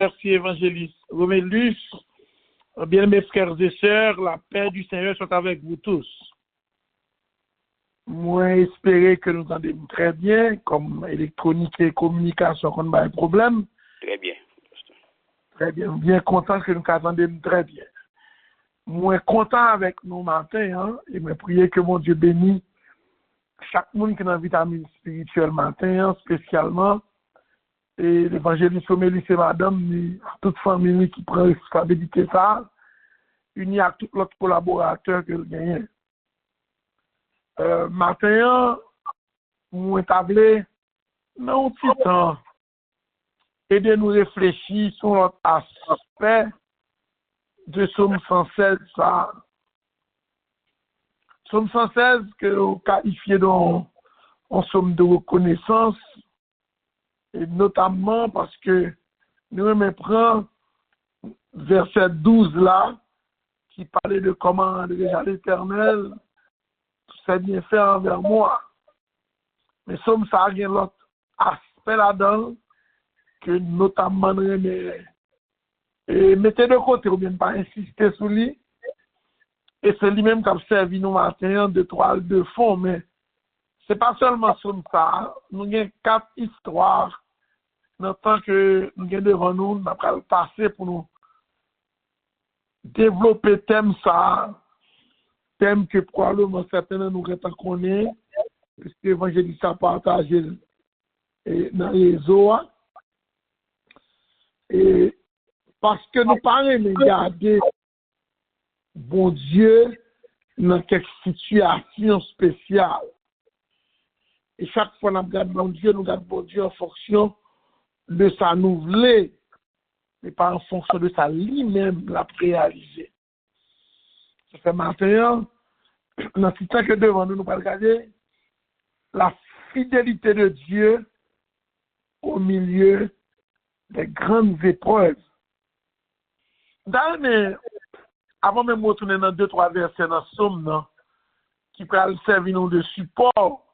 Merci, évangéliste Romélus. Bien, mes frères et sœurs, la paix du Seigneur soit avec vous tous. Moi, espérer que nous entendons très bien, comme électronique et communication, qu'on n'a pas de problème. Très bien. Très bien. Bien content que nous entendons très bien. Moi, content avec nous matin, et me prier que mon Dieu bénisse chaque monde qui est dans la vitamine spirituelle matin, spécialement. Et l'évangéliste Romélus et madame, toute famille qui prend responsabilité ça, unis à tout l'autre collaborateur que le gagne. Matin, nous établir dans un petit temps et de nous réfléchir sur notre aspect de Somme 116, ça. Somme 116 que nous qualifions dans en somme de reconnaissance, et notamment parce que nous aimons prendre verset 12 là, qui parlait de comment déjà l'Éternel s'est bien fait envers moi. Mais somme ça a l'autre aspect là-dedans, que notamment nous aimons et mettez de côté ou bien pas insister sur lui. Et c'est lui-même qui a servi nous matin de toile de fond, mais c'est pas seulement sur ça. Nous avons 4 histoires dans le temps que nous avons devant nous, nous avons le passé pour nous développer thème ça, thème que probablement certains de nous connaissent, puisque l'évangéliste a partagé dans les réseaux. Et parce que nous parlons garder bon Dieu dans quelques situations spéciales. Et chaque fois que nous regardons bon Dieu en fonction de sa nouvelée, mais pas en fonction de sa lui-même l'a réalisé. Ça fait maintenant, dans ce temps que devant nous, nous allons regarder la fidélité de Dieu au milieu des grandes épreuves. Avant même de retourner dans 2-3 versets dans Somme, qui peuvent servir nous de support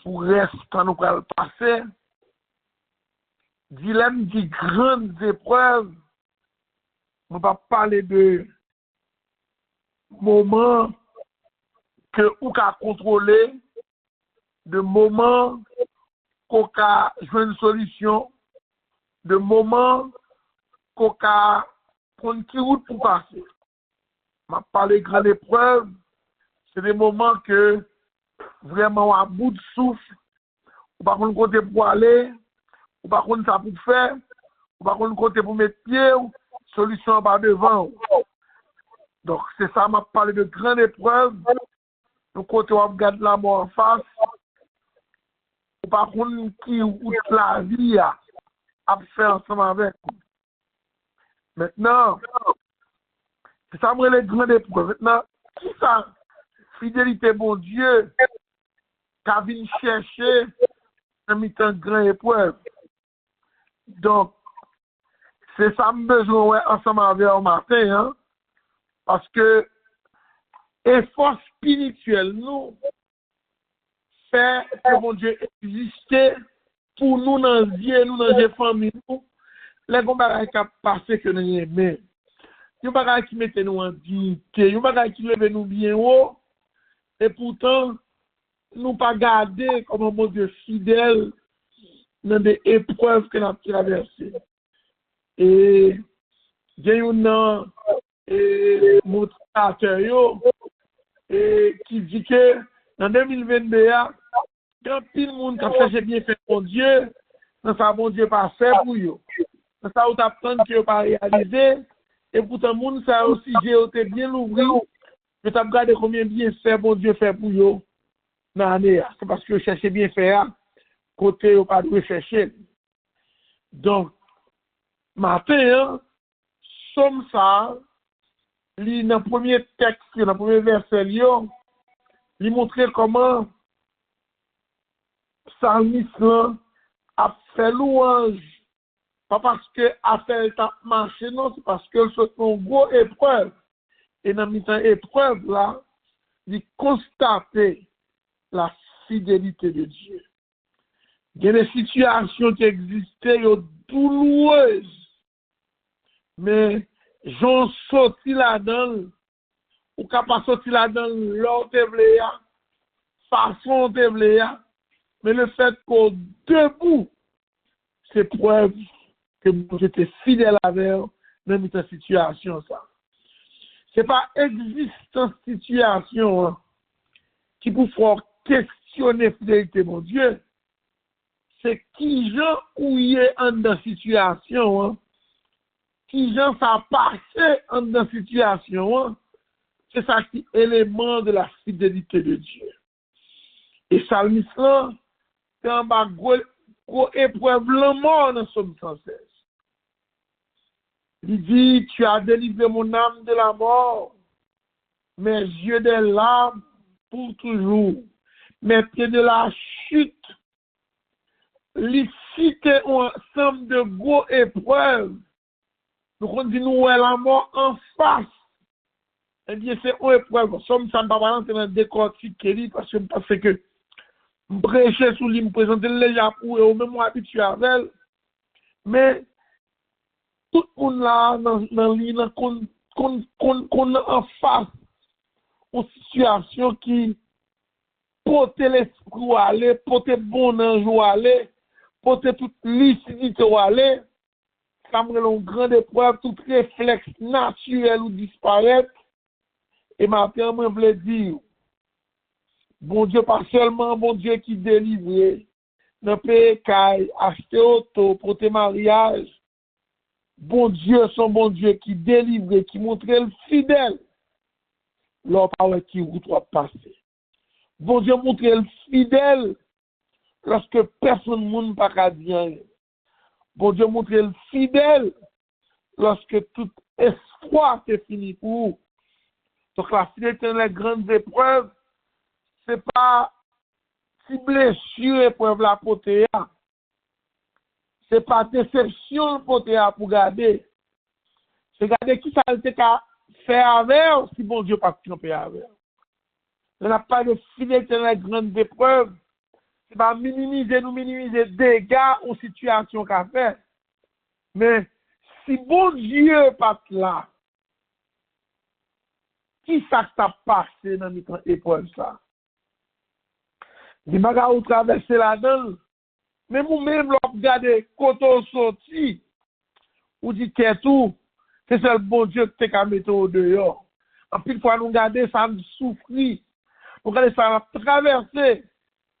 pour rester quand nous allons passer, dilemme dit grandes épreuves, on va parler de moments que ou qu'a contrôler, de moments qu'on a joué une solution, de moments qu'on a prendre qui route pour passer. On va parler de grandes épreuves, c'est des moments que vraiment à bout de souffle, ou par contre côté pour aller, ou par contre ça pour faire, ou par contre côté pour mettre pied, solution par devant. Donc c'est ça, m'a parlé de grandes épreuves, le côté où on regarde la mort en face, ou par contre qui ou la vie a fait ensemble avec. Maintenant, c'est ça les grandes épreuves. Maintenant, qui ça, fidélité bon Dieu, qu'a venu chercher un grand épreuve. Donc, c'est ça que besoin ensemble avec au matin, parce que effort spirituel nous fait que mon Dieu existe pour nous dans Dieu, nous dans les familles, nous, les combats qui passent que nous aimons. Il y a des qui mettent nous en dignité, il y a des qui lèvent nous bien haut, et pourtant, nous pas garder comme un bon Dieu fidèle dans des épreuves que nous avons traversées. Et il y a un motivateur qui dit que dans 2022, quand tout le monde a cherché bien faire mon Dieu, dans ça, bon Dieu pas fait pour eux. Dans ça, on t'apprend que vous pas réalisé, et pourtant, le monde, ça aussi, j'ai bien ouvert, mais tu as regardé combien bien fait, bon Dieu fait pour eux dans l'année. C'est parce que vous cherchez bien faire, côté, vous pas de chercher. Donc, matin, somme ça, dans le premier texte, dans le premier verset, il montre comment Psalmiste a fait louange. Pas parce que a fait marché, non, c'est parce que c'est une grosse épreuve. Et dans cette épreuve là, il constate la fidélité de Dieu. Il y a des situations qui existaient douloureuses. mais j'en sorti là-dedans, ou qu'à pas sorti là-dedans, l'autre te façon te mais le fait qu'au debout, c'est preuve que j'étais fidèle avec eux, même dans cette situation, ça. C'est pas existence situation hein, qui vous fera questionner fidélité, mon Dieu. C'est qui gens où il est en dans situation, hein, qui gens ça passé en dans situation, hein, c'est ça qui est élément de la fidélité de Dieu. Et Salmiste là, c'est en bas gros épreuve le mort dans Somme 116. Il dit, tu as délivré mon âme de la mort, mes yeux des larmes pour toujours, mes pieds de la chute. Il cite un ensemble de gros épreuves. Donc on dit nous la mort en face. Eh bien, c'est une épreuve. Somme ça ne va pas rentrer dans le décortiquer parce que me prêcher sous lui, me présenter déjà pour eux, même moi habitué avec elle. Mais tout le monde là, dans l'île, qu'on en face une situation qui porte l'esprit à aller, porte bon ange à aller, porte toute lucidité à aller, ça me rend une grande épreuve, tout réflexe naturel ou disparaître. Et maintenant, je voulais dire, bon Dieu, pas seulement bon Dieu qui délivre, ne paye caille, acheter auto, porter mariage. Bon Dieu, son bon Dieu qui délivre, qui montre le fidèle. Leur parole qui route va passer. Bon Dieu montre le fidèle lorsque personne ne monde pas qu'à dire. Bon Dieu montre le fidèle lorsque tout espoir est fini pour vous. Donc la fidélité dans les grandes épreuves, c'est pas si blessure épreuve la poter. C'est pas déception poter pour garder. C'est garder qui ça a été qu'à faire avec si bon Dieu pas camper avec. On n'a pas de fidélité dans les grandes épreuves. C'est pas minimiser dégâts ou situations qu'a fait. Mais si bon Dieu pas là, qui ça t'a passé dans notre épreuve ça? Des bagages ou traverser là-dedans, mais vous-même, l'on regarde quand on sorti, ou dit que tout, c'est le bon Dieu qui t'a mis au dehors. En plus, fois nous regarder ça nous souffrir. Nous regarder ça traverser,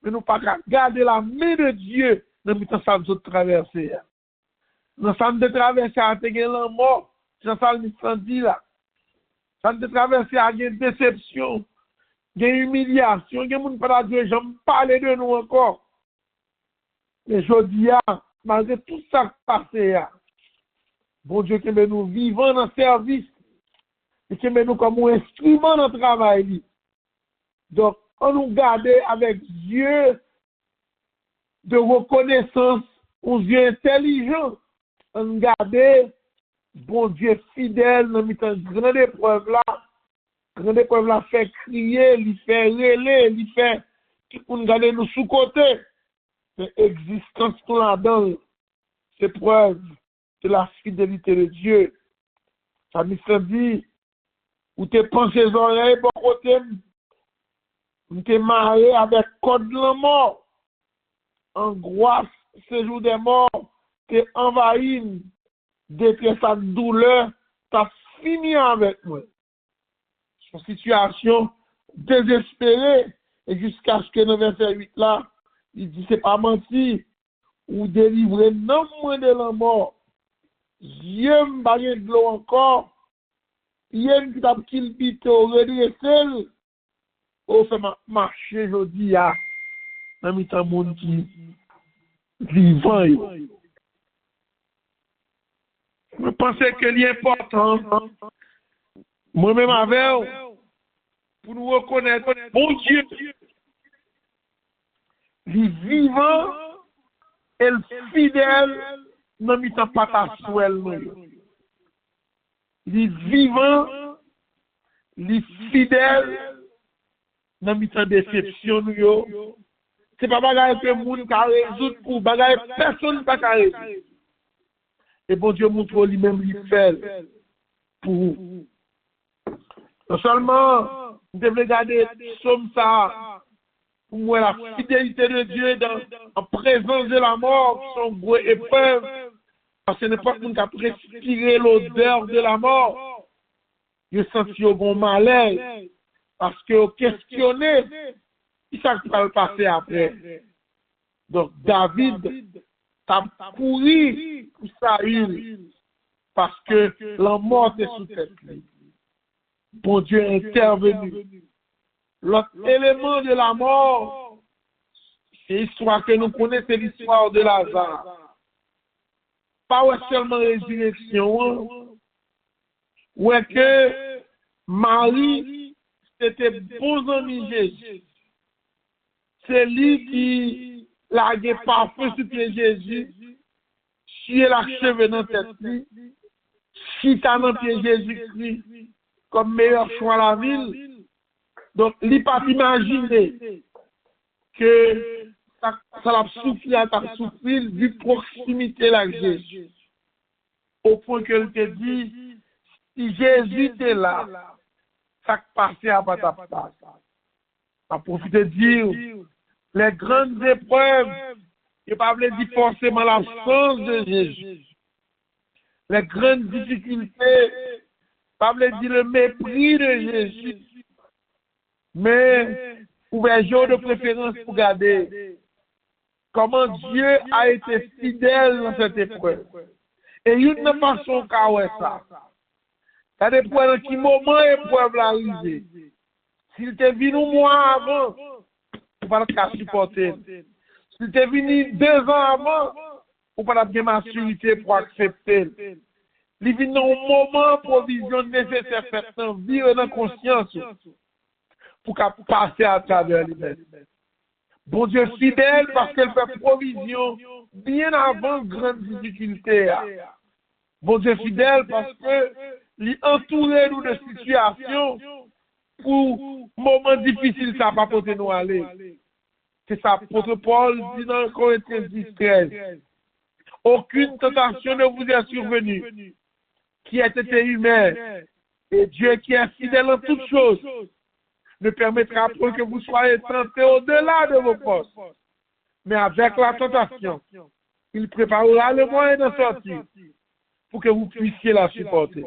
mais nous pas garder la main de Dieu dans le temps ça nous traverser. Nous sommes de traverser à la mort, c'est ça le dit là. Ça nous traverser à une déception, une humiliation, il y a des gens qui ne Dieu, j'aime parler de nous encore. Mais je dis, malgré tout ça qui passe, bon Dieu, que nous vivons dans le service, et que nous comme un instrument dans le travail. Donc, on nous garde avec Dieu de reconnaissance, un Dieu intelligent, on nous garde, bon Dieu fidèle, dans une grande épreuve là, fait crier, il fait rêler, il fait, pour nous garder nous sous-côté. L'existence tout là-dedans, c'est preuve de la fidélité de Dieu. Ça me dit, où tes pensées oreilles, bon côté, où t'es marié avec code de la mort, angoisse, séjour des morts, t'es envahi, depuis sa douleur, t'as fini avec moi. Son situation désespérée, et jusqu'à ce que le verset 8 là, il dit, c'est pas menti, ou délivrer non moins de la mort. Dieu m'a de l'eau encore, il y a une table qu'il bite au redresser, au fait marcher, je dis, à un mi-temps monde qui vivant. Je pensais que l'important, moi-même avec, pour nous reconnaître, bon Dieu, les vivants et le fidèle dans le temps pas ta souel. Les vivants, les fidèles dans le temps déception. C'est pas bagaille que moun ka résoudre pour bagaille personne pas ka résoudre. Et bon Dieu montre lui-même lui fait pour vous. Non seulement, vous devez garder somme ça, pour moi, la fidélité de Dieu en présence de la mort, son gros épreuve, parce que n'importe qui a respiré l'odeur de la mort, il senti au bon malaise, parce que questionné, il sait qu'il va le passer après. Donc, David a couru pour Saül, parce que la mort est sous tête. Bon Dieu est intervenu. L'autre élément de la mort, c'est l'histoire que nous connaissons, c'est l'histoire de Lazare. Pas seulement résurrection, ou est que Marie, c'était bon ami Jésus. C'est lui qui laguait parfait sur pied Jésus, chier la cheveux dans tête lui, chita dans pied Jésus-Christ comme meilleur choix à la ville. Donc, il n'a pas imaginé que ça l'a soufflé à ta souffrir vu proximité avec Jésus. Au point qu'elle te dit, si Jésus était là, ça passait à ta place. Ça profite de dire, les grandes épreuves, il ne pas dire forcément l'absence de Jésus. Les grandes difficultés, pas dire le mépris de Jésus. Mais, ouverture de préférence pour garder comment Dieu a été fidèle dans cette épreuve. Et une façon qu'a ouais ça. Ça dépend dans quel moment l'épreuve l'arrivée. S'il était venu moi avant, on ne peut pas supporter. S'il était venu 2 ans avant, on ne peut pas avoir maturité pour accepter. Il vient dans un moment provision nécessaire faite dans la vie et dans la conscience pour qu'elle passe à travers lui-même. Bon Dieu fidèle parce qu'elle fait provision bien avant grande difficulté. Bon Dieu fidèle parce que il entoure nous de situations pour moments difficiles ça va pas porter nous aller. C'est ça, l'apôtre Paul dit dans Corinthiens 10:13. Aucune tentation ne vous est survenue qui a été humaine. Et Dieu qui est fidèle en toutes choses ne permettra pas que vous soyez tentés au-delà de vos forces. Mais avec la tentation, il préparera le moyen de sortir pour que vous puissiez la supporter.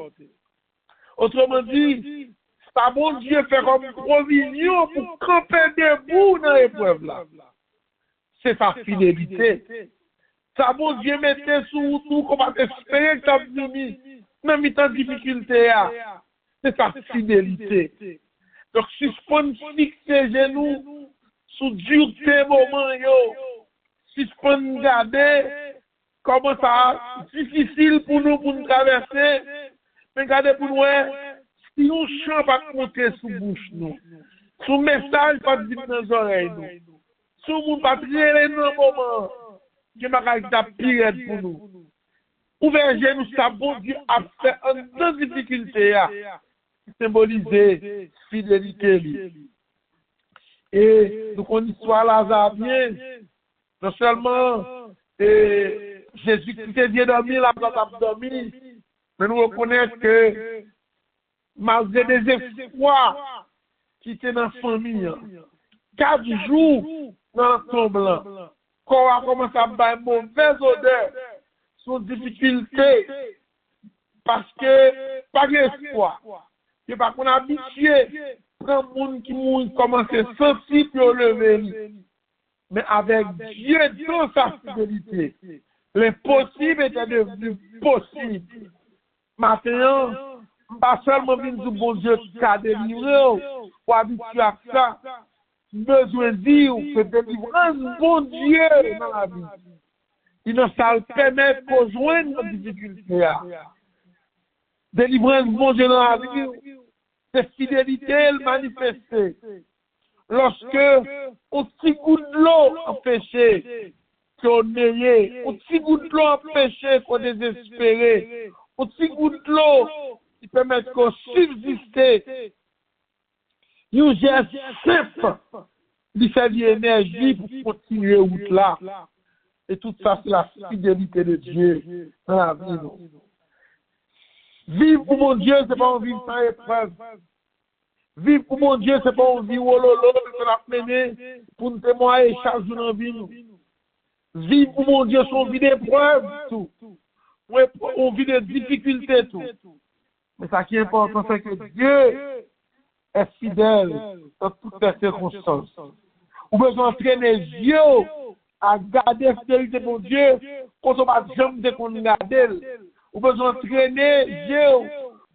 Autrement dit, ça bon Dieu fait comme provision pour camper debout dans l'épreuve là. C'est sa fidélité. Ça bon Dieu mettait sous nous comme à espérer que ça venu, même en difficulté. C'est sa fidélité. Donc, suspend fixer genoux sous dureté moment, suspend garder comment ça difficile pour nous traverser, mais garder pour nous, si on chante pas monter sous bouche nous, sous message pas dire dans les oreilles nous, sous mon pas prier dans un moment, qui m'a ta pire pour nous. Ouvert genoux, ça bon Dieu a fait en difficulté, symboliser fidélité. Et nous connaissons l'histoire Lazare bien, non seulement Jésus-Christ est bien dormi, la place a dormi, mais nous reconnaissons que malgré des espoirs qui étaient dans la famille, 4 jours dans le tombe blanc, quand on a commencé à avoir une mauvaise odeur, sous difficulté, parce que pas d'espoir. C'est pas qu'on a habitué, quand le monde qui mourit commence à sentir pour lever. Mais avec Dieu dans sa fidélité, l'impossible était devenu possible. Maintenant, pas seulement venir du bon Dieu qui a délivré, ou habitué à ça, besoin de dire que délivrance, bon Dieu dans la vie. Il ne ça permet qu'on joigne nos difficultés. Délivrance, bon Dieu dans la vie, c'est fidélité manifestée. Lorsque, au petit goût de l'eau empêché qu'on ait, au petit goût de l'eau empêché qu'on désespéré, au petit goût de l'eau qui permet qu'on subsiste, il geste simple, il fait de l'énergie pour continuer route là. Et tout ça, c'est la fidélité de Dieu dans la vie. Vivre pour mon Dieu, c'est pas un vivre sans épreuve. Vivre pour mon Dieu, c'est pas un vivre au lolo, c'est la mener pour nous témoigner chaque jour dans la vie. Vivre pour mon Dieu, c'est une vie d'épreuve, tout. On vit des difficultés, tout. Mais ça qui est important, c'est que Dieu est fidèle dans toutes les circonstances. On a besoin d'entraîner Dieu à garder la fidélité de mon Dieu quand on va jamais qu'on garde. On a besoin d'entraîner Dieu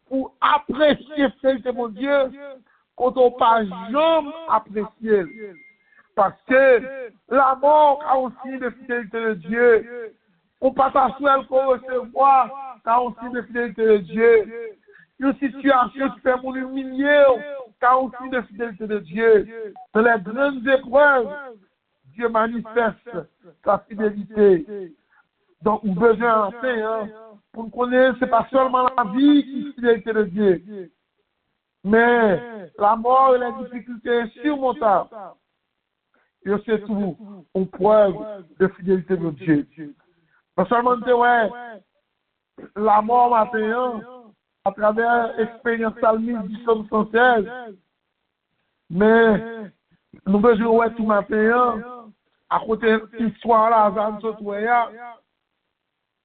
pour apprécier la fidélité de mon Dieu quand on ne va jamais apprécier. Parce que la mort a aussi de fidélité de Dieu. On passe à soi pour recevoir a aussi de fidélité de Dieu. Une situation qui fait mon humilier a aussi de fidélité de Dieu. Dans les grandes épreuves, Dieu manifeste sa fidélité. Donc, on a besoin enfin, pour nous connaître, ce n'est pas seulement la vie qui est fidélité de Dieu, mais la mort et les difficultés insurmontables. Et c'est tout une preuve de fidélité de Dieu. Non seulement, la mort matin, à travers l'expérience salmique du psaume 116, mais nous besoin tout matin, à côté de l'histoire là,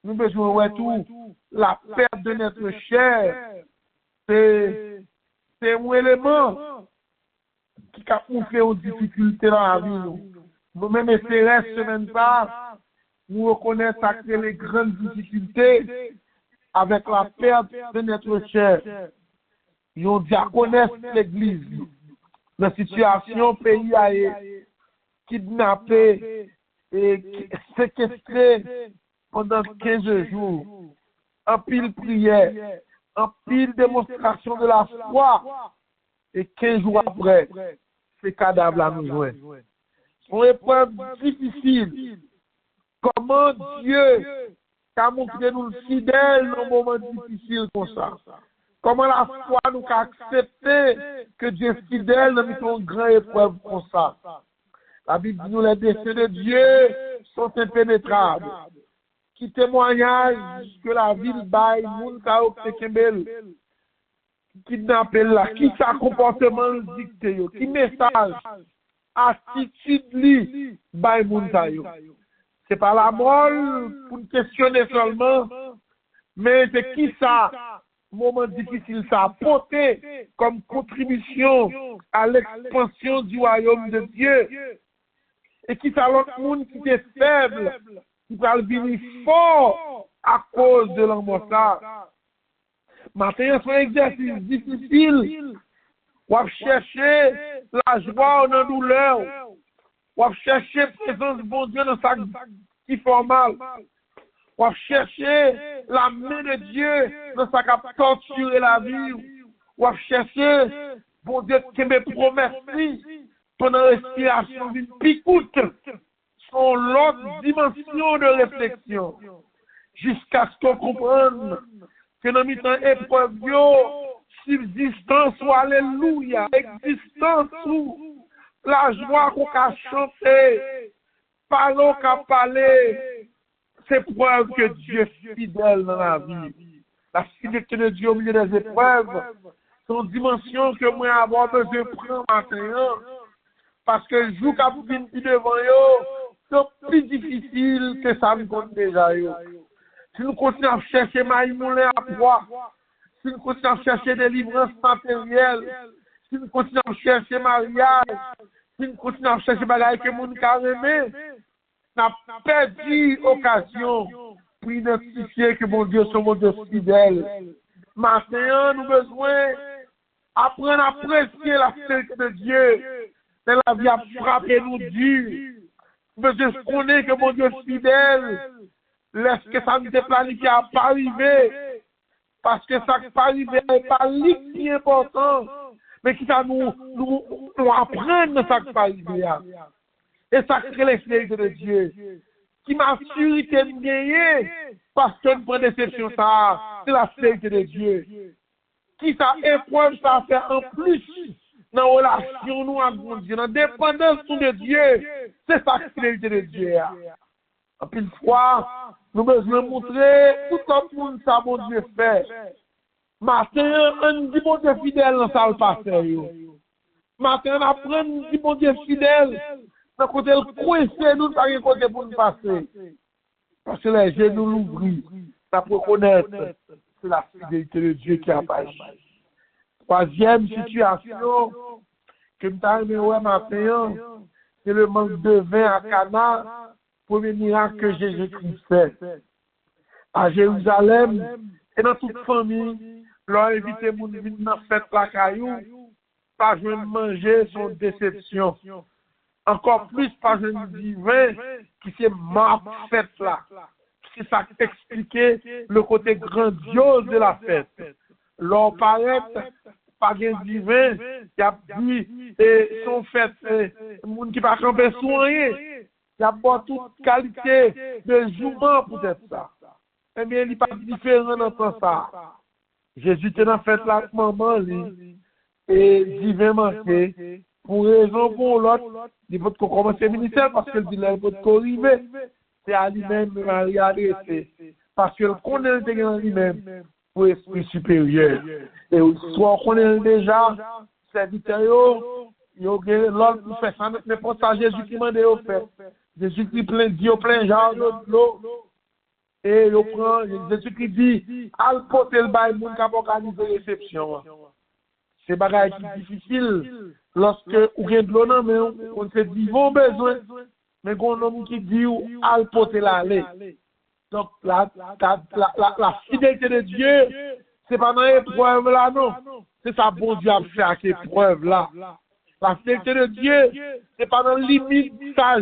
nous besoin tout la perte de notre chair. C'est un élément qui a fait aux difficultés dans la vie. Nous-mêmes, espérons semaine pas, nous reconnaissons que les grandes difficultés avec la perte de notre chair. Ils diaconesse l'église. La situation pays a été kidnappée et séquestrée pendant 15 jours. En pile prière, en pile démonstration de la foi. Et 15 jours après, ces cadavres-là nous joignent. C'est une épreuve difficile. Comment Dieu a montré nous fidèles dans un moment difficile comme ça? Comment la foi nous a accepté que Dieu est fidèle dans une grande épreuve comme ça? La Bible dit nous les desseins de Dieu sont impénétrables. Qui témoignage que la ville baille, moun ka ou kembel, kidnappé là, qui sa comportement dicté yo, qui message, attitude li baille moun ka yo. C'est pas la molle pour questionner seulement, mais c'est qui ça, moment difficile ça a porté comme contribution à l'expansion du royaume de Dieu. Et qui ça l'autre monde qui est faible, qui va le venir fort à cause de l'amour ça. Maintenant, c'est un exercice difficile. On va chercher la joie dans la douleur. On va chercher la présence de bon Dieu dans sa qui fait mal. On va chercher la main de Dieu dans sa qui a torturé la vie. On va chercher bon Dieu qui me promet pendant la respiration d'une picoute. Sont l'autre dimension de réflexion. Jusqu'à ce qu'on comprenne que dans le temps épreuve, subsistance ou alléluia, existence ou la joie qu'on a chanté, parlons qu'à parler, c'est preuve que Dieu est fidèle dans la vie. La fidélité de Dieu au milieu des épreuves, sont dimensions que moi avoir besoin de prendre maintenant, parce que le jour qu'a venu devant eux, c'est plus difficile que ça me compte déjà. Si nous continuons à chercher Maï Moulin à poids, si nous continuons à chercher des délivrance matérielle, si nous continuons à chercher mariage, si nous continuons à chercher bagaille que moun ka remè, n'a perdu occasion pour identifier que mon Dieu son Dieu fidèle. Maintenant, nous avons besoin d'apprendre à apprécier la fidélité de Dieu. C'est la vie à frapper nous dur. Nous devons connaître que mon Dieu est fidèle. Laisse que ça nous est planifié à pas arriver. Parce que ça ne pas arriver n'est pas le plus important. Mais qui ça nous apprendre ça qui pas arriver. Et ça crée la fidélité de Dieu. Qui m'assure qu'il est gagné. Parce que nous prenons déception ça. C'est la fidélité de Dieu. Qui ça épreuve ça fait en plus. Dans la relation nous avec Dieu, dans la dépendance de Dieu, c'est ça la fidélité de Dieu. En pile fois, nous besoin montrer tout le monde ça bon Dieu fait. Matin, on dit bon Dieu fidèle dans ça le passé. Matin, on apprend dit bon Dieu fidèle dans côté le coincé nous pas côté pour nous passer. Parce que les genoux l'ouvrent, ça peut reconnaître c'est la fidélité de Dieu qui a pâché. Troisième situation que nous avons matin, c'est le manque de vin à Cana, premier miracle que Jésus-Christ fait. À Jérusalem, et dans toute famille, leur invité mon venir dans fête la caillou, pas de manger son déception. Encore plus pas un divin qui s'est marque fête là. C'est ça qui expliquait le côté grandiose de la fête. L'on paraît pas un divin qui a dit son fête, le monde qui va camper sous rien. Il y a pas toute qualité de jouement pour être ça. Eh bien, il n'est pas différent dans tout ça. Jésus était dans la fête là avec maman, et divin manqué. Pour raison pour l'autre, il faut qu'on commence le ministère parce qu'il dit qu'il faut qu'on arrive. C'est à lui-même à réaliser. Parce qu'il connaît le lui-même pour l'esprit supérieur. Et soit on connaît déjà, serviteur, l'autre qui fait ça, n'importe ça, Jésus qui m'a dit au fait. Jésus qui plein Dieu, plein genre de l'eau. Et il prend, Jésus qui dit, al porter le bail, moun qui a organisé réception. C'est bagage qui est difficile. Lorsque vous avez de l'eau, on se dit, vos besoins, mais qu'on homme qui dit, al porter l'aller. Donc, la fidélité de Dieu, c'est pas dans l'épreuve là, non. C'est ça, bon Dieu a fait avec l'épreuve là. La fidélité de Dieu, c'est pas dans limite, ça,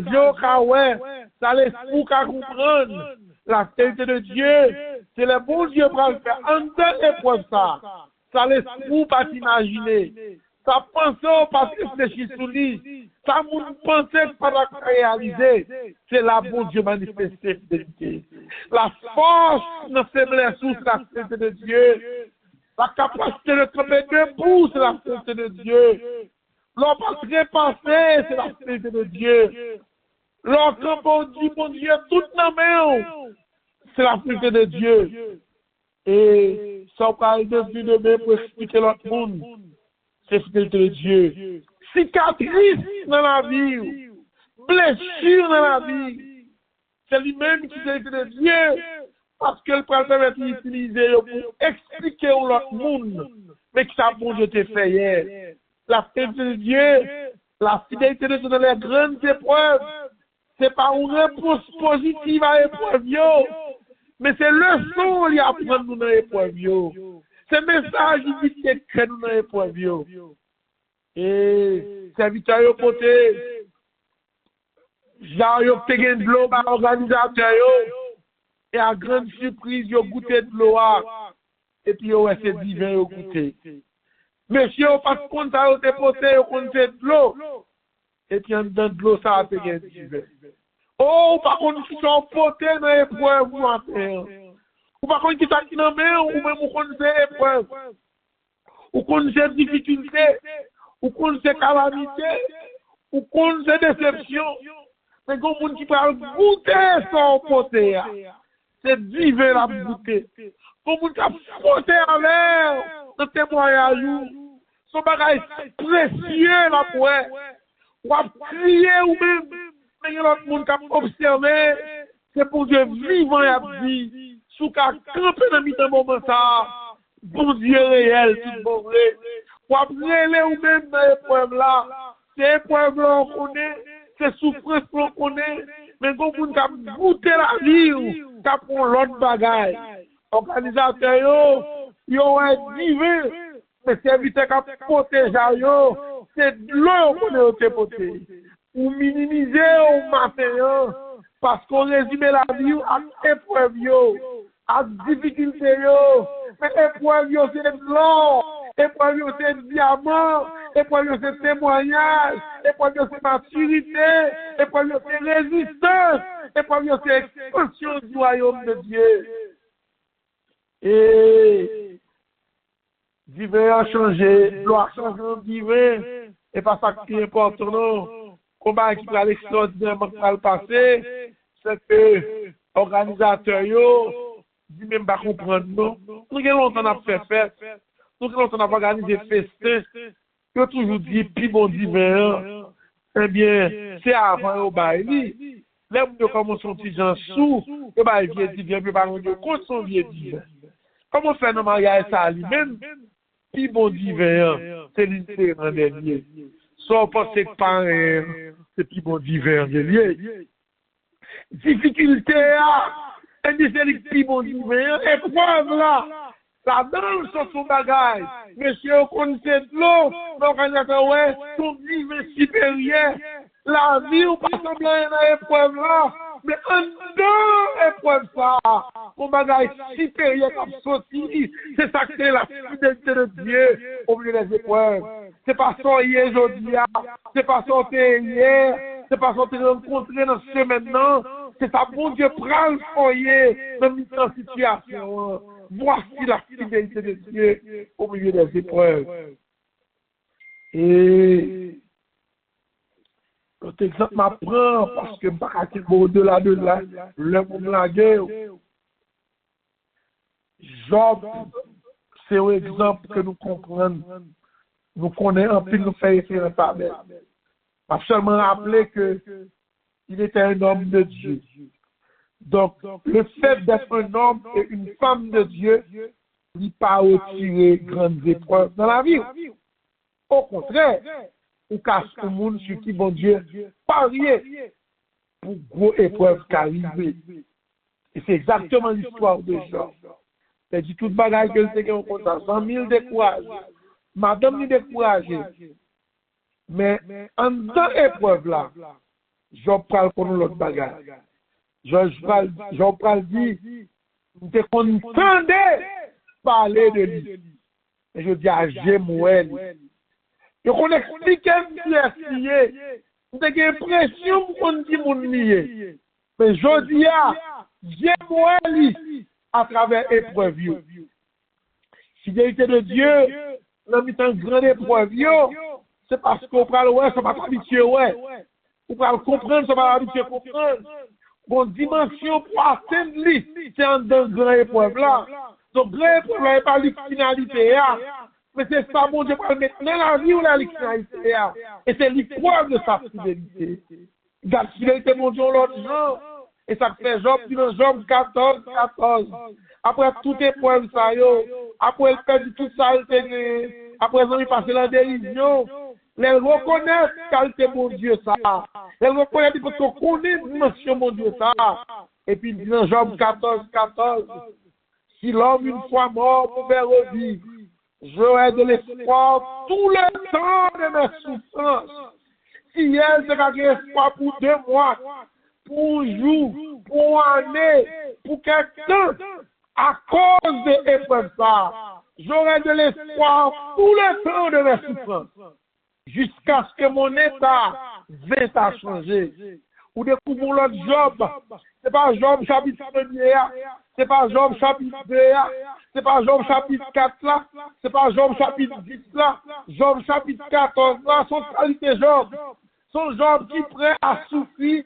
ça laisse fou qu'à comprendre. La fidélité de Dieu, c'est le bon Dieu pour le faire. En deux épreuves, ça laisse fou pas t'imaginer. Ça pense parce que c'est chez Souli. Ça moun pensait pas la réaliser. C'est la bon Dieu manifesté fidélité. La force de faiblesse sous la fidélité de Dieu. La capacité de tomber debout, c'est la fidélité de Dieu. L'on pas trépasser, c'est la fidélité de Dieu. L'on quand on dit mon Dieu, tout dans main, c'est la fidélité de Dieu. Et ça parle de vie de même pour expliquer l'autre monde. C'est la fidélité de Dieu. Cicatrice dans la vie, blessure dans la vie, c'est lui-même qui est la fidélité de Dieu. Parce que le prince va utiliser pour expliquer à l'autre monde, mais que ça bon Dieu te fait hier. La fidélité de Dieu, la fidélité de Dieu dans les grandes épreuves, c'est pas une réponse positive à l'épreuve, mais c'est leçon qu'il y a à prendre nous dans l'épreuve. C'est message qui dit que nous dans l'épreuve. Et serviteur au côté, genre, yo te gen de l'eau par organisateur, et à grande surprise, yo goûté de l'eau, et puis yo c'est divin, yo goûté. Monsieur, pas contre ça, yo te poté, yo connaissait de l'eau, et puis en dedans de l'eau, ça a te gen divin. Oh, par contre, si sont poté dans l'épreuve, ou en terre. Ou par contre, qui t'a qui n'a même, ou même, ou connaissez l'épreuve. Ou connaissez difficulté, ou connaissez calamité, ou connaissez déception. C'est comme un qui peut goûter son poté. C'est divin la goûter. Comme un qui a frotté avec le témoignage. Son bagage précieux la poêle. Ou a crié ou même. Mais l'autre monde qui a observé, c'est pour Dieu vivant et a dit, sous qu'à camper dans le moment ça, bon Dieu réel, tout bon vrai. Ou après, ou même dans l'épreuve là, c'est l'épreuve là on connaît, c'est souffrance qu'on connaît, mais quand on a goûté la vie, on a pris l'autre bagaille. Organisateur, yo est divin, mais serviteur qui a protégé, c'est de l'eau qu'on est au tépoté. Ou minimiser au matin, parce qu'on résume la vie à épreuve, à difficulté, mais épreuve, c'est de l'or, épreuve, c'est de diamant, épreuve, c'est témoignage, épreuve, c'est maturité, épreuve, c'est résistance, épreuve, c'est expansion du royaume de Dieu. Et divin a changé, l'eau a changé en divin, et pas ça qui est important, non. Combat qui va l'extraordinairement le passer, c'est que organisateur yo dit même pas comprendre non. Nous avons longtemps à faire fête. Nous avons longtemps à organiser festin. Yo toujours dit puis bon divin. Eh bien, c'est avant au bail. Là où commence son petit gens sous, et bah il vient divin puis pas rendre compte son vieux divin. Comment faire nos mariage ça lui-même? Puis bon divin, c'est l'intérêt en dernier. Sans penser que pas c'est puis bon divin en dernier. Difficulté c'est le puis bon divin, épreuve là. La danse sur son bagage. Monsieur, on sait de l'eau, l'organisateur, ouais, son divin supérieur. La vie ou pas semblant à épreuve là. Mais en deux épreuves ça, mon bagage supérieur comme sorti, c'est ça que c'est la fidélité de Dieu au milieu des épreuves. C'est pas son hier aujourd'hui, c'est pas son hier, c'est pas son rencontré dans ce maintenant. C'est ça, bon Dieu, prend le foyer dans une situation. Voici la fidélité de Dieu au milieu des épreuves. Et l'autre exemple m'apprend parce que je au-delà de là, le monde de la guerre. Job, c'est un exemple que nous comprenons. Nous connaissons un peu, nous faisons référence à Abel. Je vais seulement rappeler qu'il était un homme de Dieu. Donc, le fait d'être un homme et une femme de Dieu n'est pas retirer grandes épreuves dans la vie. Au contraire, on casse le monde sur qui, bon Dieu, parier pour gros épreuves qui arrivent. Et c'est exactement l'histoire de Job. C'est dit toute bagaille que c'est qu'on compte à 100 000 découragés. Madame est découragée. Mais en deux épreuves là, Job parle pour nous l'autre bagaille. Job parle dit, nous te contendez parler de lui. Et je dis à Jémouel. Et qu'on explique qui est signé. Nous avons l'impression qu'on dit mon lié. Mais je dis à Jémouel à travers épreuve. Fidélité de Dieu, nous mis en grande épreuve. C'est parce qu'on parle, ouais, ça va pas habituer, ouais. On va comprendre, ça va habituer comprendre. Bon, dimension pour atteindre lui, c'est un grand épreuve là. Donc, grand épreuve là, il n'y a pas de finalité là. Mais c'est ça, bon Dieu, pour mettre dans la vie ou la finalité là. Et c'est l'épreuve de sa fidélité. La fidélité, mon Dieu, l'autre genre. Et ça fait Job, dans Job 14. Après toute épreuve, ça yo. Après, il perd tout ça, après, il passe la dérision. Les reconnaissent qualité mon Dieu ça. Les reconnaissent parce qu'on connaît dimension mon Dieu ça. Et puis dans Job 14, si l'homme une fois mort pouvait revivre, j'aurais de l'espoir tout le temps de mes souffrances. Si elle se gagné espoir pour 2 mois, pour un jour, pour une année, pour quelque temps, à cause de l'épreuve ça, j'aurais de l'espoir tout le temps de mes souffrances. Jusqu'à ce que mon état vienne à changer. Ou découvrons l'autre Job. C'est pas Job chapitre 1er, c'est pas Job chapitre 2, c'est pas Job chapitre 4 là, c'est pas Job chapitre 10 là, Job chapitre 14 là, son qualité Job. Son Job qui prêt à souffrir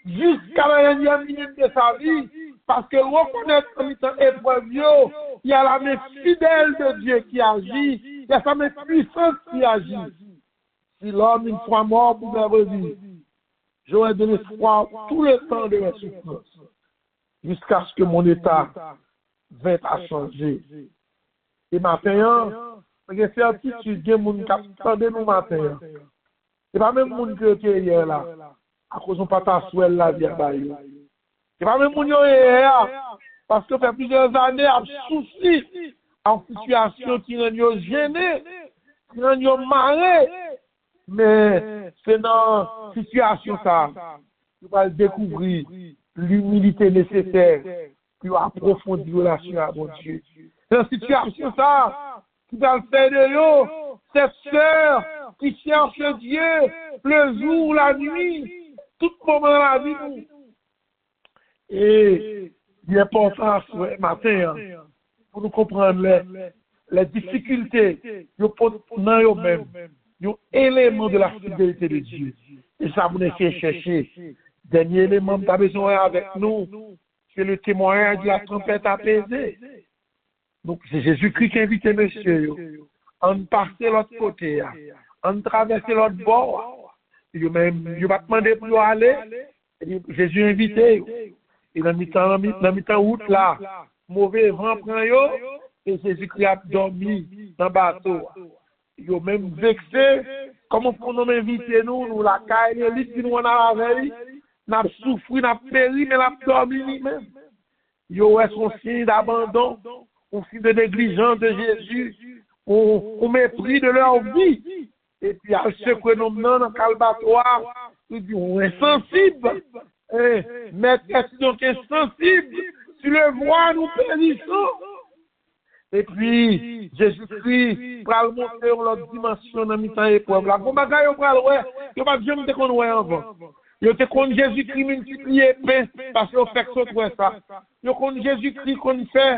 jusqu'à la dernière minute de sa vie. Parce que reconnaître comme étant épreuve, il y a la main fidèle de Dieu qui agit, il y a sa main puissante qui agit. Si l'homme, une fois mort, pouvait revivre, j'aurais de l'espoir tout le temps de mes souffrances, jusqu'à ce que mon état vienne à changer. Et maintenant, j'ai fait un petit truc, il y a des gens qui attendent nous matin. C'est pas même les gens qui sont hier là, à cause de pas souhait la vie à Baye. C'est pas même les gens qui sont hier, parce que ça fait plusieurs années, à souci, en situation qui rend gêné, qui rend marré. Mais c'est dans cette situation ça, tu vas découvrir l'humilité nécessaire pour approfondir la relation avec mon Dieu. C'est dans cette situation ça, tu vas faire de l'eau, cette sœur qui cherche Dieu le jour, la nuit, tout moment dans la vie. Et l'important ce matin, pour nous comprendre les difficultés, nous dans eux-mêmes. Un élément de la fidélité de Dieu. Et ça, vous n'essayez chercher Dernier élément que tu as besoin avec nous, c'est le témoignage de la tempête apaisée. Donc, c'est Jésus-Christ qui a invité monsieur. On passe l'autre côté. On traverse l'autre bord. Je vais demander pour aller. Jésus a invité. Et dans mi-temps route là, mauvais vent prend yo, et Jésus-Christ a dormi dans le bateau. Yo même vexé, comment qu'on nous invité nous la caille, nous on a la veille, n'a souffri, n'a péri, mais n'a dormi lui-même. Yo est son signe d'abandon, un signe de négligence de Jésus, au mépris de leur vie. Et puis à ce que nous menons dans le calvatoire, il dit on est sensible. Mais est-ce donc insensible? Tu le vois, nous périssons. Et puis, Jésus-Christ, pour le montrer l'autre dimension dans mi-temps épreuve. La combat, il va pas jamais te connaître avant. Il te connaît Jésus-Christ multiplié pain, parce qu'il fait que ça. Il connaît Jésus-Christ qu'on fait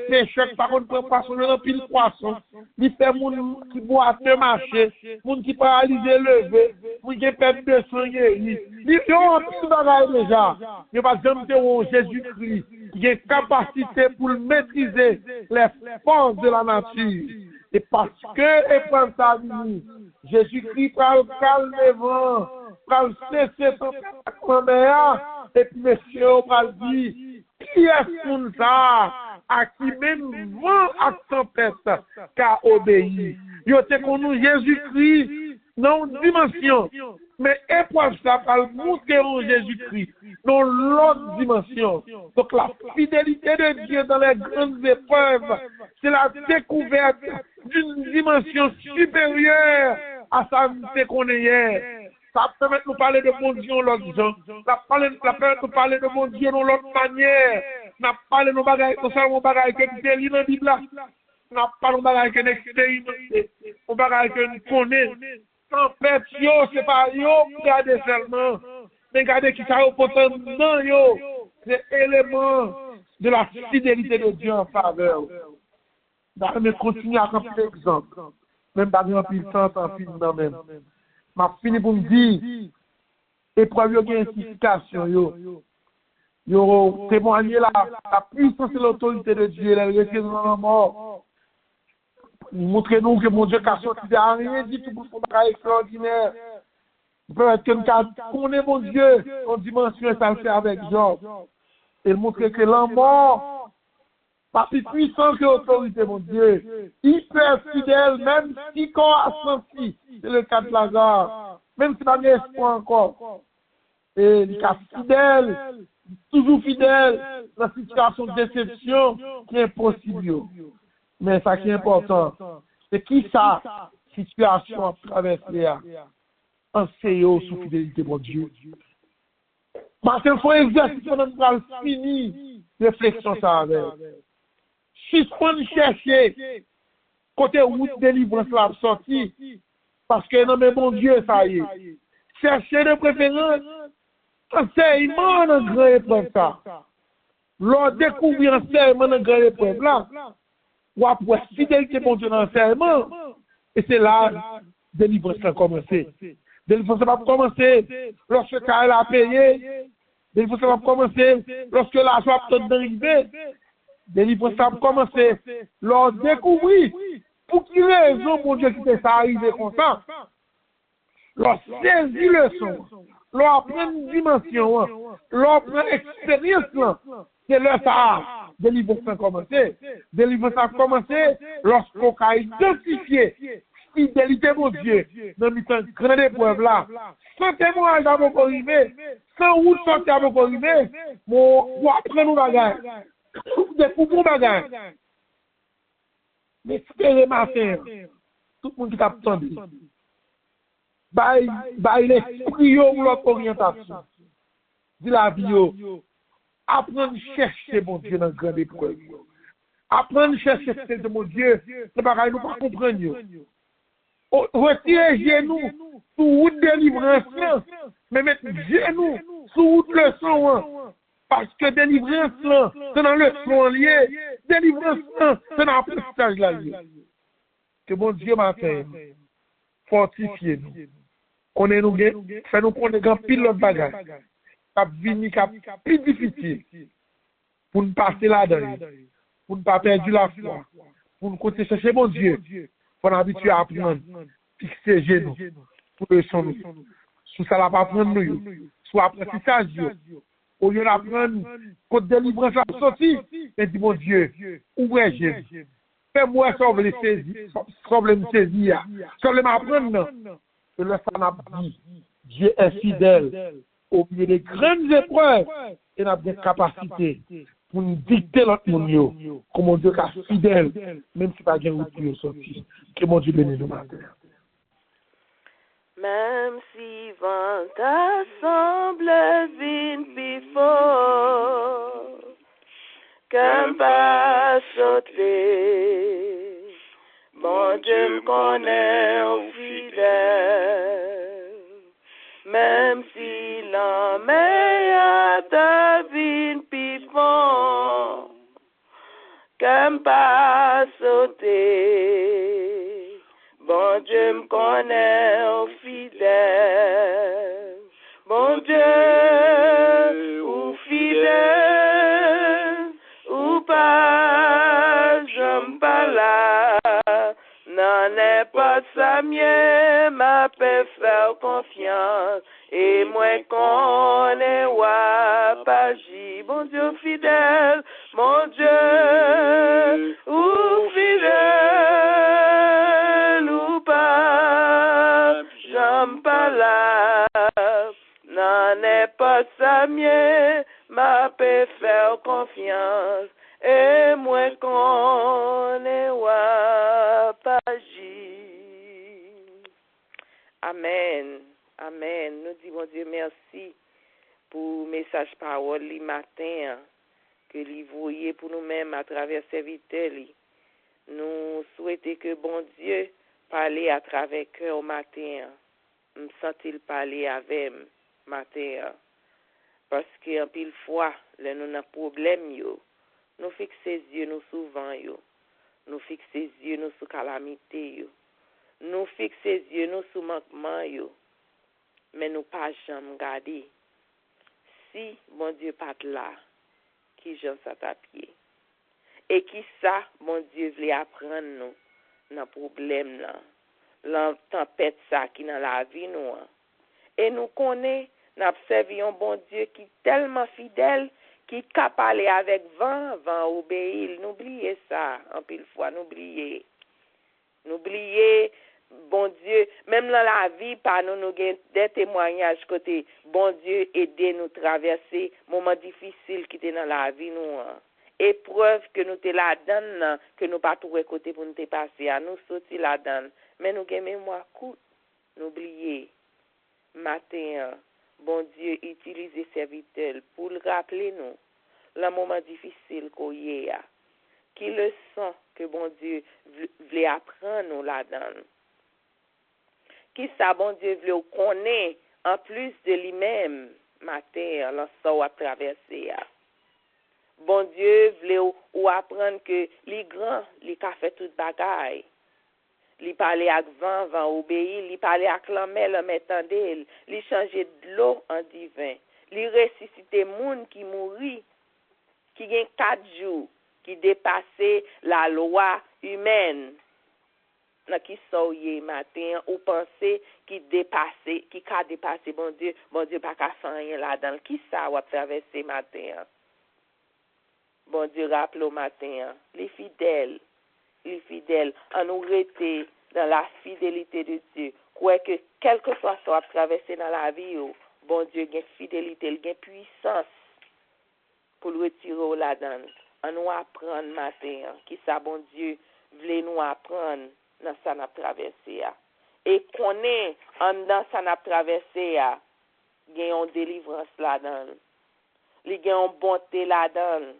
péché, par contre, poisson, il remplit le poisson. Il fait moun qui boit te marcher, moun qui paralysé levé, moun qui perd de sang guéri. Il y a un petit bagage déjà. Il va jamais te Jésus-Christ qui a capacité pour maîtriser les forces de la nature. Et parce que épreuve ça vient, Jésus-Christ va calmer vent, va cesser son commandement, et puis monsieur va dire, qui est pour ça, à qui même vent à tempête qu'a obéi. Yo te connu Jésus-Christ dans une dimension, mais épreuve ça va monter en Jésus-Christ dans l'autre dimension. Donc la fidélité de Dieu dans les grandes épreuves, c'est la découverte d'une dimension supérieure à sa vie qu'on est hier. Ça permet de nous parler de mon Dieu dans l'autre genre. Ça permet de nous parler de mon Dieu dans l'autre manière. On a parlé de nos bagages, non seulement bagages que nous lisons dans la Bible. On a parlé de bagages que nous expérimentons, de bagages que nous connaissons. Tempête, c'est pas yo, regardez seulement. Mais regardez qui ça a pourtant non yo. C'est l'élément de la fidélité de Dieu en faveur. Mais continue à prendre l'exemple. Même pas grand pile temps en film même. M'a fini pour me dire épreuve yo gen signification yo témoigner la puissance et l'autorité de Dieu, elle est dans la mort. Montrez-nous que mon Dieu a sorti de rien dit tout pour son bagage extraordinaire. Peut-être que qu'on est mon Dieu, en dimension ça le fait avec Job. Et montrer que la mort pas plus puissant que l'autorité, mon Dieu. Hyper fidèle, même si qu'on a senti, c'est le cas de Lazare. Même si pas d'espoir encore. Et il est fidèle, toujours fidèle, dans la situation de déception qui est impossible. Mais ça qui est important, c'est qui ça, situation à traverser, enseignons sous fidélité, mon Dieu. Parce qu'il faut exercer, on va finir, réflexion ça avec. Si on cherche côté route délivrance la sortie, parce que non mais mon Dieu, ça y est. Chercher de préférence, enseignement dans grand épreuve ça. Lors découvrir enseignement dans grand épreuve là, ou après fidélité mon Dieu dans l'enseignement, et c'est là délivrance a commencé. Délivrance va commencer lorsque Kael a payé, délivrance va commencer lorsque l'argent a peut-être d'arriver. Délivrance va commencer lors découvrir pour qui raison mon Dieu qui fait ça arriver comme ça. Lors saisir le son, lors prendre une dimension, lors prendre expérience, c'est là ça. Délivrance va commencer. Délivrance va commencer lorsqu'on a identifié fidélité mon Dieu dans une grande épreuve là. Sans témoignage à vous arriver, sans route sortir à vous arriver, pour apprendre nos bagages. Des pour bagages. Mais espérez matin, tout le monde qui t'a entendu. Bail l'esprit ou l'autre orientation. Dis la vie, apprendre à chercher mon Dieu dans une grande épreuve. Apprendre à chercher celle de mon Dieu, c'est pas nous pas comprendre. Retirez genoux sous route de délivrance, mais mettre genoux sous route le son. Parce que délivrance, c'est dans le son lié. Délivrance, c'est dans le passage là. Que mon Dieu matin, fortifiez-nous. Connaissez-nous bien, fais-nous connaître grand pile de bagages. cap vini cap plus difficile pour nous passer là-dedans, pour ne pas perdre la foi, pour nous continuer chercher mon Dieu, pour nous habituer à apprendre, fixer genoux, pour le son, sous ça la pas prendre nous, soit apprentissage, au lieu d'apprendre, côté délivrance à sortir, et dit mon Dieu, ouvrez j'aime. Fais-moi sauver les saisies, sauver me saisir, sauver m'apprendre, et le ça n'a dit, Dieu est fidèle au milieu des grandes épreuves, et n'a bien capacité pour nous dicter notre monde, comme mon Dieu est fidèle, même si pas bien route pour nous sortir. Que mon Dieu bénisse nous matin. Même si vent assemble vin before, qu'un pas sauter, mon Dieu me connaît au fidèle. Même si la meilleure de vin before, qu'un pas sauter, bon Dieu me connaît au fidèle. Bon Dieu, ou fidèle, ou pas, j'aime pas là. N'en est pas ça mieux, ma paix faire confiance. Et moi qu'on est pas j'y. Bon Dieu fidèle, mon Dieu, ou fidèle, ou pas, j'aime pas là. N'en est pas ça mieux, ma paix faire confiance. Et moi qu'on est pas j'y. Amen. Amen. Nous disons Dieu merci pour le message parole le matin que lui voyez pour nous-mêmes à travers serviteur. Nous souhaitons que bon Dieu parle à travers cœur au matin. Nous sentons parler avec matin. Parce que en pile fois, là nous avons problème nous fixons les yeux nous souvent nous fixons les yeux nous sous calamité nous fixons les yeux nous sous manquement mais nous pas jamais garder. Si mon Dieu pas là, qui j'en ça pied. Et qui ça, mon Dieu voulait apprendre nous dans problème là, la tempête ça qui dans la vie nous. Et nous connaissons, nous observons un bon Dieu qui est tellement fidèle, qui est capable d'aller avec vent obéir. N'oubliez ça, en pile fois, n'oubliez. Bon Dieu, même dans la vie, par nous avons des témoignages côté, bon Dieu, aidez nous traverser moments difficiles qui étaient dans la vie, nous. Épreuve que nous te la donne, que nous pas trouvé côté pour nous te passer, à nous sortir la donne. Mais nous avons mémoire courte, n'oubliez. Matin, bon Dieu, utilisez serviteurs pour le rappeler nous, le moment difficile qu'on y a. Qui le sent que bon Dieu voulait apprendre nous la donne. Qui ça, bon Dieu, voulait connaître en plus de lui-même, matin, l'ensemble à traverser. Bon Dieu voulait ou apprendre que les grands, les qu'a fait toute bagaille. Li parler avec vent obéir, li parler avec la mer m'entendait, li changer de l'eau en divin, li ressusciter moun qui mourit, qui gagne 4 jours, qui dépassait la loi humaine. Dans qui soyez matin ou pensez qui dépassé, qui a dépassé bon Dieu pas qu'à faire rien là-dedans. Qui ça va traverser matin? Bon Dieu rappelle au matin, les fidèles, en nous rester dans la fidélité de Dieu. Quoi que quel que soit ce qu'on a traversé dans la vie, bon Dieu a une fidélité, il a une puissance pour le retirer là-dedans. On nous apprendre matin, qui ça bon Dieu voulait nous apprendre dans ça n'a traversé. Et qu'on est dans ça n'a traversé, il y a une délivrance là-dedans. Il y a une bonté là-dedans.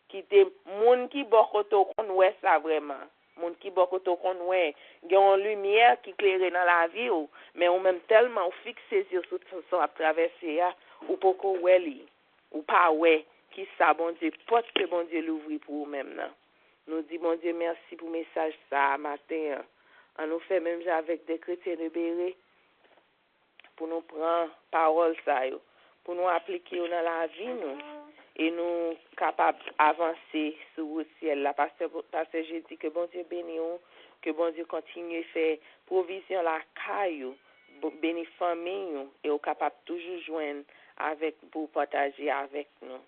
Qui te moun qui bokoto kon wè ça vraiment moun qui bokoto kon wè gen lumière qui éclaire dans la vie mais on même tellement fixé sur tout ça à traverser ou poko wè li ou pas wè qui ça bon Dieu porte que bon Dieu l'ouvrir pour même là nous dit bon Dieu merci pour message ça matin on nous fait même avec des chrétiens de Béret pour nous prendre parole ça pour nous appliquer dans la vie, nous, et nous capables d'avancer sur le ciel. Là, parce que j'ai dit que bon Dieu bénisse, que bon Dieu continue à faire provision la caille, bénisse famille, et au capable toujours joindre avec pour partager avec nous.